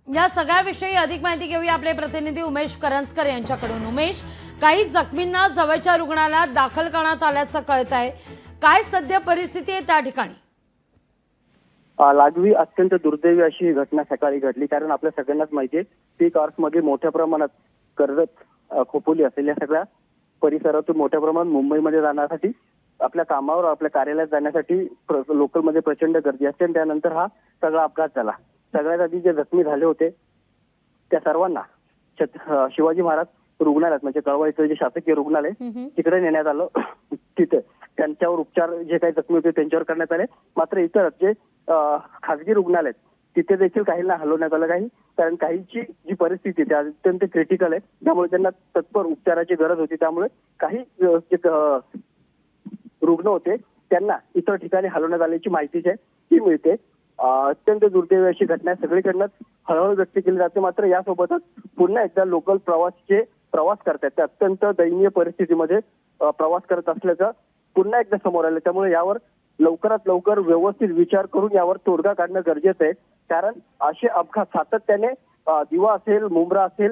या सगळ्याविषयी अधिक माहिती घेऊया आपले प्रतिनिधी उमेश करंजकर यांच्याकडून। उमेश, काही जखमींना जवळच्या रुग्णालयात दाखल करण्यात आल्याचं कळतंय, काय सध्या परिस्थिती आहे त्या ठिकाणी? लागवी अत्यंत दुर्दैवी अशी ही घटना सकाळी घडली। कारण आपल्या सगळ्यांनाच माहिती आहे पीक मध्ये मोठ्या प्रमाणात कर्जत खोपोली असेल या सगळ्या परिसरातून मोठ्या प्रमाणात मुंबईमध्ये जाण्यासाठी आपल्या कामावर आपल्या कार्यालयात जाण्यासाठी लोकलमध्ये प्रचंड गर्दी असते आणि त्यानंतर हा सगळा अपघात झाला। सगळ्यात आधी जे जखमी झाले होते त्या सर्वांना शिवाजी महाराज रुग्णालयात म्हणजे कळवा इथं जे शासकीय रुग्णालय तिकडे नेण्यात आलं। तिथे त्यांच्यावर उपचार जे काही जखमी होते त्यांच्यावर करण्यात आले। मात्र इतर जे खासगी रुग्णालय तिथे देखील काहींना हलवण्यात आलं काही, कारण काहींची जी परिस्थिती ती अत्यंत क्रिटिकल आहे, त्यामुळे त्यांना तत्पर उपचाराची गरज होती। त्यामुळे काही रुग्ण होते त्यांना इतर ठिकाणी हलवण्यात आल्याची माहिती जी आहे ती मिळते। अत्यंत दुर्दैवी अशी घटना सगळीकडनंच हळहळ व्यक्त केली जाते। मात्र यासोबतच पुन्हा एकदा लोकल प्रवास करतात ते अत्यंत दयनीय परिस्थितीमध्ये प्रवास करत असल्याचं पुन्हा एकदा समोर आलं। त्यामुळे यावर लवकरात लवकर व्यवस्थित विचार करून यावर तोडगा काढणं गरजेचं आहे। कारण असे अपघात सातत्याने दिवा असेल, मुंब्रा असेल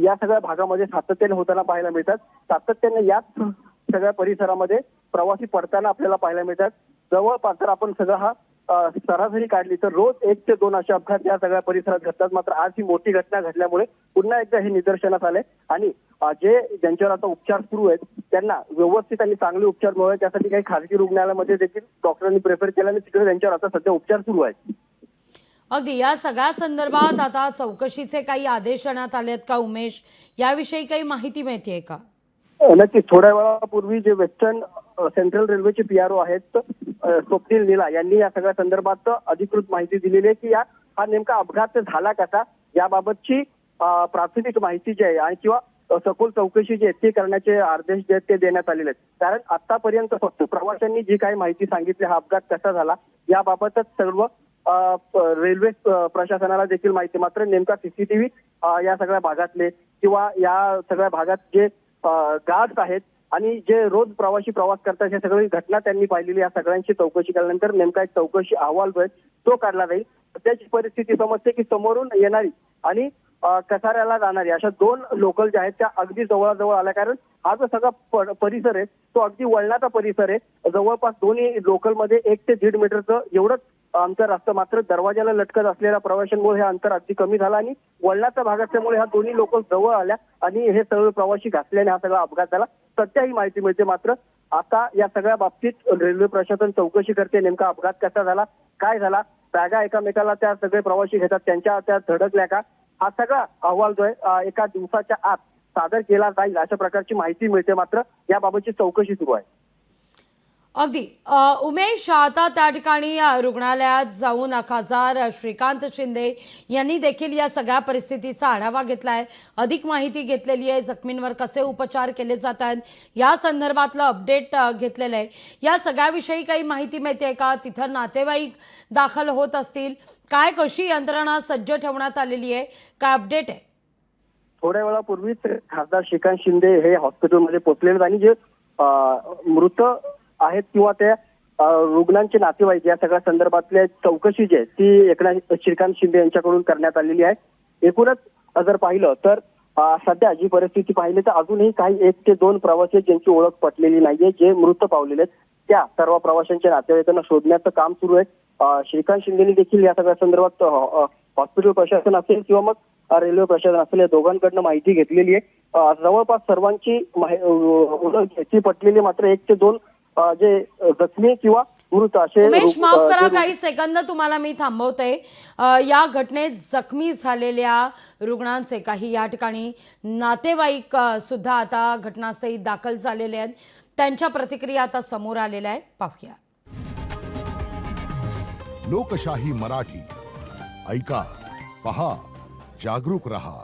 या सगळ्या भागामध्ये सातत्याने होताना पाहायला मिळतात। सातत्याने याच सगळ्या परिसरामध्ये प्रवासी पडताना आपल्याला पाहायला मिळतात। जवळपास जर आपण सगळा हा सरासरी काढली तर रोज 1 ते 2 असे अपघात या सगळ्या परिसरात घडतात। मात्र आज ही मोठी घटना घडल्यामुळे पुन्हा एकदा हे निदर्शनास आले आणि ज्यांच्यावर आता उपचार सुरू आहेत त्यांना व्यवस्थित आणि चांगले उपचार मिळावे त्यासाठी काही खासगी रुग्णालयामध्ये देखील डॉक्टरांनी प्रेफर केलं आणि तिकडे त्यांच्यावर आता सध्या उपचार सुरू आहेत। अगदी या सगळ्या संदर्भात आता चौकशीचे काही आदेश देण्यात आलेत का उमेश? याविषयी काही माहिती मिळतेय का? नक्कीच। थोड्या वेळापूर्वी जे वेस्टर्न सेंट्रल रेल्वेचे पीआरओ आहेत स्वप्नील नीला यांनी या सगळ्या संदर्भात अधिकृत माहिती दिलेली आहे की हा नेमका अपघात झाला कसा याबाबतची प्राथमिक माहिती जी आहे आणि किंवा सखोल चौकशी जी आहे ती करण्याचे आदेश जे आहेत ते देण्यात आलेले आहेत। कारण आतापर्यंत फक्त प्रवाशांनी जी काही माहिती सांगितली हा अपघात कसा झाला याबाबतच सर्व रेल्वे प्रशासनाला देखील माहिती। मात्र नेमका सीसीटीव्ही या सगळ्या भागातले किंवा या सगळ्या भागात जे गार्ड्स आहेत आणि जे रोज प्रवासी प्रवास करतात हे सगळी घटना त्यांनी पाहिलेली या सगळ्यांची चौकशी केल्यानंतर नेमका एक चौकशी अहवाल जो आहे तो काढला जाईल। सध्याची परिस्थिती समजते की समोरून येणारी आणि कसाऱ्याला जाणारी अशा 2 लोकल ज्या आहेत त्या अगदी जवळजवळ आल्या। कारण हा जो सगळा परिसर आहे तो अगदी वळणाचा परिसर आहे। जवळपास दोन्ही लोकलमध्ये 1 ते 1.5 मीटरचं एवढंच अंतर असतं। मात्र दरवाजाला लटकत असलेल्या प्रवाशांमुळे हे अंतर अगदी कमी झालं आणि वळणाचा भाग असल्यामुळे ह्या दोन्ही लोकल जवळ आल्या आणि हे सगळे प्रवासी घासल्याने हा सगळा अपघात झाला सध्या ही माहिती मिळते। मात्र आता या सगळ्या बाबतीत रेल्वे प्रशासन चौकशी करते नेमका अपघात कसा झाला, काय झाला, बॅगा एकामेकाला त्या सगळे प्रवासी घेतात त्यांच्या त्या धडकल्या का, हा सगळा अहवाल जो आहे एका दिवसाच्या आत सादर केला जाईल अशा प्रकारची माहिती मिळते। मात्र याबाबतची चौकशी सुरू आहे। अगदी उमेश, आता त्या ठिकाणी रुग्णालयात जाऊन खासदार श्रीकांत शिंदे यांनी देखील या सगळ्या परिस्थितीचा आढावा घेतलाय, अधिक माहिती घेतलेली आहे, जखमींवर कसे उपचार केले जात आहेत या संदर्भातलं अपडेट घेतलेलं आहे। या सगळ्याविषयी काही माहिती मिळते का? तिथं नातेवाईक दाखल होत असतील, काय कशी यंत्रणा सज्ज ठेवण्यात आलेली आहे, काय अपडेट आहे? थोड्या वेळापूर्वीच खासदार श्रीकांत शिंदे हे हॉस्पिटलमध्ये पोहोचलेले आणि जे मृत आहेत किंवा त्या रुग्णांचे नातेवाईक या सगळ्या संदर्भातल्या चौकशी जी आहे ती एकनाथ श्रीकांत शिंदे यांच्याकडून करण्यात आलेली आहे। एकूणच जर पाहिलं तर सध्या जी परिस्थिती पाहिली तर अजूनही काही 1 ते 2 प्रवासी ज्यांची ओळख पटलेली नाहीये, जे मृत पावलेले आहेत त्या सर्व प्रवाशांच्या नातेवाईकांना शोधण्याचं काम सुरू आहे। श्रीकांत शिंदेनी देखील या सगळ्या संदर्भात हॉस्पिटल प्रशासन असेल किंवा मग रेल्वे प्रशासन असेल या दोघांकडनं माहिती घेतलेली आहे। जवळपास सर्वांची ओळख पटलेली, मात्र 1 ते 2 जे जखमी किंवा मृत असे। उमेश, माफ करा काही सेकंद तुम्हाला मी थांबवते। या घटनेत जखमी झालेल्या रुग्णांचे काही या ठिकाणी नातेवाईक सुद्धा आता घटनास्थळी दाखल झालेले आहेत, त्यांच्या प्रतिक्रिया आता समोर आलेल्या आहेत, पाहूया। लोकशाही मराठी ऐका, पहा, जागरूक रहा।